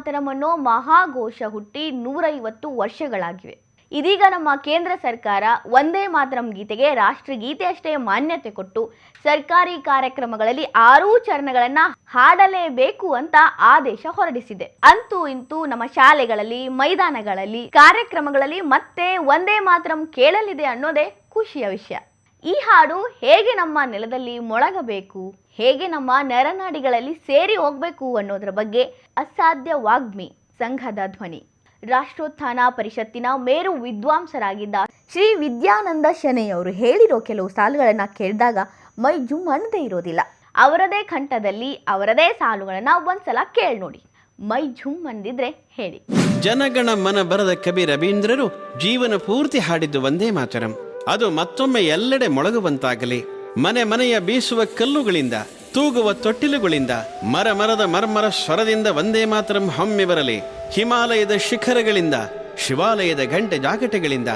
ಮಾತರಂ ಅನ್ನೋ ಮಹಾಘೋಷ ಹುಟ್ಟಿ 150 ವರ್ಷಗಳಾಗಿವೆ. ಇದೀಗ ನಮ್ಮ ಕೇಂದ್ರ ಸರ್ಕಾರ ವಂದೇ ಮಾತರಂ ಗೀತೆಗೆ ರಾಷ್ಟ್ರಗೀತೆ ಅಷ್ಟೇ ಮಾನ್ಯತೆ ಕೊಟ್ಟು ಸರ್ಕಾರಿ ಕಾರ್ಯಕ್ರಮಗಳಲ್ಲಿ 6 ಚರಣಗಳನ್ನು ಹಾಡಲೇಬೇಕು ಅಂತ ಆದೇಶ ಹೊರಡಿಸಿದೆ. ಅಂತೂ ಇಂತೂ ನಮ್ಮ ಶಾಲೆಗಳಲ್ಲಿ, ಮೈದಾನಗಳಲ್ಲಿ, ಕಾರ್ಯಕ್ರಮಗಳಲ್ಲಿ ಮತ್ತೆ ವಂದೇ ಮಾತರಂ ಕೇಳಲಿದೆ ಅನ್ನೋದೇ ಖುಷಿಯ ವಿಷಯ. ಈ ಹಾಡು ಹೇಗೆ ನಮ್ಮ ನೆಲದಲ್ಲಿ ಮೊಳಗಬೇಕು, ಹೇಗೆ ನಮ್ಮ ನರನಾಡಿಗಳಲ್ಲಿ ಸೇರಿ ಹೋಗಬೇಕು ಅನ್ನೋದರ ಬಗ್ಗೆ ಅಸಾಧ್ಯ ವಾಗ್ಮಿ ಸಂಘದ ಧ್ವನಿ ರಾಷ್ಟ್ರೋತ್ಥಾನ ಪರಿಷತ್ತಿನ ಮೇರು ವಿದ್ವಾಂಸರಾಗಿದ್ದ ಶ್ರೀ ವಿದ್ಯಾನಂದ ಶೆಣೈಯವರು ಹೇಳಿರೋ ಕೆಲವು ಸಾಲುಗಳನ್ನು ಕೇಳಿದಾಗ ಮೈ ಜುಮ್ ಅನ್ನದೇ ಇರೋದಿಲ್ಲ. ಅವರದೇ ಕಂಠದಲ್ಲಿ ಅವರದೇ ಸಾಲುಗಳನ್ನ ಒಂದ್ಸಲ ಕೇಳಿ ನೋಡಿ, ಮೈ ಜುಮ್ ಅಂದಿದ್ರೆ ಹೇಳಿ. ಜನಗಣ ಮನ ಬರದ ಕವಿ ರವೀಂದ್ರರು ಜೀವನ ಪೂರ್ತಿ ಹಾಡಿದ್ದು ವಂದೇ ಮಾತರಂ. ಅದು ಮತ್ತೊಮ್ಮೆ ಎಲ್ಲೆಡೆ ಮೊಳಗುವಂತಾಗಲಿ. ಮನೆ ಮನೆಯ ಬೀಸುವ ಕಲ್ಲುಗಳಿಂದ, ತೂಗುವ ತೊಟ್ಟಿಲುಗಳಿಂದ, ಮರದ ಮರ್ಮರ ಸ್ವರದಿಂದ ವಂದೇ ಮಾತರಂ ಹೊಮ್ಮಿ ಬರಲಿ. ಹಿಮಾಲಯದ ಶಿಖರಗಳಿಂದ, ಶಿವಾಲಯದ ಗಂಟೆ ಜಾಗಟೆಗಳಿಂದ,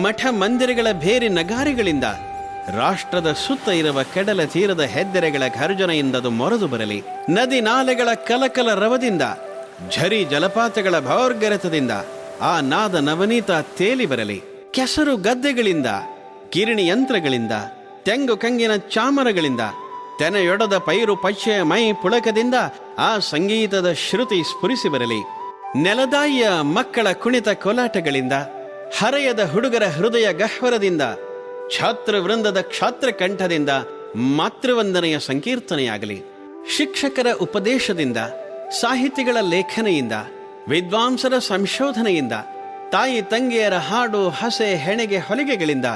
ಮಠ ಮಂದಿರಗಳ ಭೇರಿ ನಗಾರಿಗಳಿಂದ, ರಾಷ್ಟ್ರದ ಸುತ್ತ ಇರುವ ಕಡಲ ತೀರದ ಹೆದ್ದೆರೆಗಳ ಘರ್ಜನೆಯಿಂದದು ಮೊರೆದು ಬರಲಿ. ನದಿ ನಾಲೆಗಳ ಕಲಕಲ ರವದಿಂದ, ಝರಿ ಜಲಪಾತಗಳ ಭೋರ್ಗರೆತದಿಂದ ಆ ನಾದ ನವನೀತ ತೇಲಿ ಬರಲಿ. ಕೆಸರು ಗದ್ದೆಗಳಿಂದ, ಕಿರಣಿ ಯಂತ್ರಗಳಿಂದ, ತೆಂಗು ಕಂಗಿನ ಚಾಮರಗಳಿಂದ, ತೆನೆಯೊಡದ ಪೈರು ಪಚ್ಚೆಯ ಮೈ ಪುಳಕದಿಂದ ಆ ಸಂಗೀತದ ಶ್ರುತಿ ಸ್ಫುರಿಸಿ ಬರಲಿ. ನೆಲದಾಯಿಯ ಮಕ್ಕಳ ಕುಣಿತ ಕೋಲಾಟಗಳಿಂದ, ಹರೆಯದ ಹುಡುಗರ ಹೃದಯ ಗಹ್ವರದಿಂದ, ಛಾತ್ರ ವೃಂದದ ಕ್ಷಾತ್ರ ಕಂಠದಿಂದ ಮಾತೃವಂದನೆಯ ಸಂಕೀರ್ತನೆಯಾಗಲಿ. ಶಿಕ್ಷಕರ ಉಪದೇಶದಿಂದ, ಸಾಹಿತಿಗಳ ಲೇಖನೆಯಿಂದ, ವಿದ್ವಾಂಸರ ಸಂಶೋಧನೆಯಿಂದ, ತಾಯಿ ತಂಗಿಯರ ಹಾಡು ಹಸೆ ಹೆಣೆಗೆ ಹೊಲಿಗೆಗಳಿಂದ,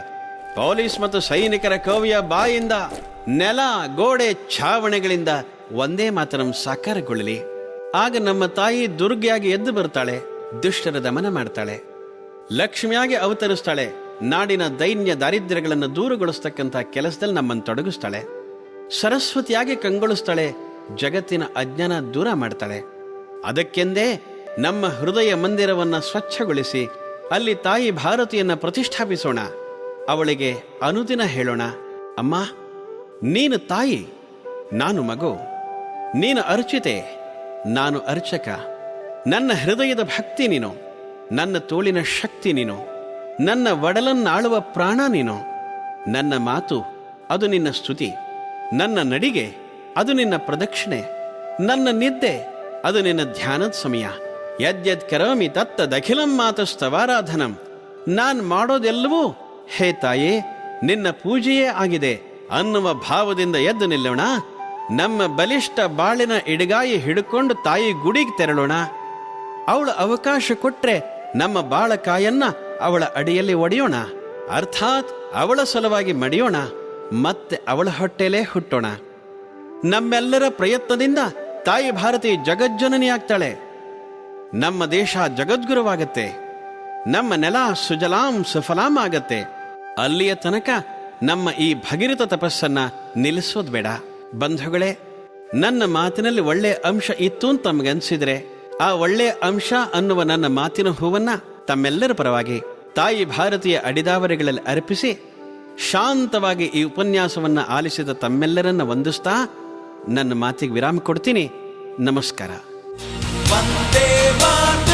ಪೊಲೀಸ್ ಮತ್ತು ಸೈನಿಕರ ಕವಿಯ ಬಾಯಿಂದ, ನೆಲ ಗೋಡೆ ಛಾವಣೆಗಳಿಂದ ವಂದೇ ಮಾತರಂ ಸಾಕಾರಗೊಳ್ಳಲಿ. ಆಗ ನಮ್ಮ ತಾಯಿ ದುರ್ಗಿಯಾಗಿ ಎದ್ದು ಬರ್ತಾಳೆ, ದುಷ್ಟರ ದಮನ ಮಾಡ್ತಾಳೆ. ಲಕ್ಷ್ಮಿಯಾಗಿ ಅವತರಿಸ್ತಾಳೆ, ನಾಡಿನ ದೈನ್ಯ ದಾರಿದ್ರ್ಯಗಳನ್ನು ದೂರಗೊಳಿಸ್ತಕ್ಕಂಥ ಕೆಲಸದಲ್ಲಿ ನಮ್ಮನ್ನು ತೊಡಗಿಸ್ತಾಳೆ. ಸರಸ್ವತಿಯಾಗಿ ಕಂಗೊಳಿಸ್ತಾಳೆ, ಜಗತ್ತಿನ ಅಜ್ಞಾನ ದೂರ ಮಾಡ್ತಾಳೆ. ಅದಕ್ಕೆಂದೇ ನಮ್ಮ ಹೃದಯ ಮಂದಿರವನ್ನ ಸ್ವಚ್ಛಗೊಳಿಸಿ ಅಲ್ಲಿ ತಾಯಿ ಭಾರತಿಯನ್ನ ಪ್ರತಿಷ್ಠಾಪಿಸೋಣ. ಅವಳಿಗೆ ಅನುದಿನ ಹೇಳೋಣ, ಅಮ್ಮ ನೀನು ತಾಯಿ, ನಾನು ಮಗು, ನೀನು ಅರ್ಚಿತೆ, ನಾನು ಅರ್ಚಕ. ನನ್ನ ಹೃದಯದ ಭಕ್ತಿ ನೀನು, ನನ್ನ ತೋಳಿನ ಶಕ್ತಿ ನೀನು, ನನ್ನ ಒಡಲನ್ನಾಳುವ ಪ್ರಾಣ ನೀನು. ನನ್ನ ಮಾತು ಅದು ನಿನ್ನ ಸ್ತುತಿ, ನನ್ನ ನಡಿಗೆ ಅದು ನಿನ್ನ ಪ್ರದಕ್ಷಿಣೆ, ನನ್ನ ನಿದ್ದೆ ಅದು ನಿನ್ನ ಧ್ಯಾನದ ಸಮಯ. ಯದ್ಯದ್ ಕರೋಮಿ ತತ್ತದಖಿಲಂ ಮಾತಸ್ತವಾರಾಧನಂ. ನಾನ್ ಮಾಡೋದೆಲ್ಲವೂ ಹೇ ತಾಯೇ ನಿನ್ನ ಪೂಜೆಯೇ ಆಗಿದೆ ಅನ್ನುವ ಭಾವದಿಂದ ಎದ್ದು ನಿಲ್ಲೋಣ. ನಮ್ಮ ಬಲಿಷ್ಠ ಬಾಳಿನ ಇಡಗಾಯಿ ಹಿಡ್ಕೊಂಡು ತಾಯಿ ಗುಡಿಗೆ ತೆರಳೋಣ. ಅವಳ ಅವಕಾಶ ಕೊಟ್ರೆ ನಮ್ಮ ಬಾಳಕಾಯನ್ನ ಅವಳ ಅಡಿಯಲ್ಲಿ ಒಡೆಯೋಣ. ಅರ್ಥಾತ್ ಅವಳ ಸಲುವಾಗಿ ಮಡಿಯೋಣ, ಮತ್ತೆ ಅವಳ ಹೊಟ್ಟೆಲೇ ಹುಟ್ಟೋಣ. ನಮ್ಮೆಲ್ಲರ ಪ್ರಯತ್ನದಿಂದ ತಾಯಿ ಭಾರತಿ ಜಗಜ್ಜನನಿ ಆಗ್ತಾಳೆ. ನಮ್ಮ ದೇಶ ಜಗದ್ಗುರುವಾಗತ್ತೆ, ನಮ್ಮ ನೆಲ ಸುಜಲಾಂ ಸುಫಲಾಂ ಆಗತ್ತೆ. ಅಲ್ಲಿಯ ತನಕ ನಮ್ಮ ಈ ಭಗೀರಥ ತಪಸ್ಸನ್ನ ನಿಲ್ಲಿಸೋದು ಬೇಡ. ಬಂಧುಗಳೇ, ನನ್ನ ಮಾತಿನಲ್ಲಿ ಒಳ್ಳೆ ಅಂಶ ಇತ್ತು ಅಂತ ತಮಗನ್ಸಿದ್ರೆ ಆ ಒಳ್ಳೆ ಅಂಶ ಅನ್ನುವ ನನ್ನ ಮಾತಿನ ಹೂವನ್ನ ತಮ್ಮೆಲ್ಲರ ಪರವಾಗಿ ತಾಯಿ ಭಾರತೀಯ ಅಡಿದಾವರೆಗಳಲ್ಲಿ ಅರ್ಪಿಸಿ ಶಾಂತವಾಗಿ ಈ ಉಪನ್ಯಾಸವನ್ನ ಆಲಿಸಿದ ತಮ್ಮೆಲ್ಲರನ್ನ ವಂದಿಸ್ತಾ ನನ್ನ ಮಾತಿಗೆ ವಿರಾಮ ಕೊಡ್ತೀನಿ. ನಮಸ್ಕಾರ. ವಂದೇ ಮಾತರಂ.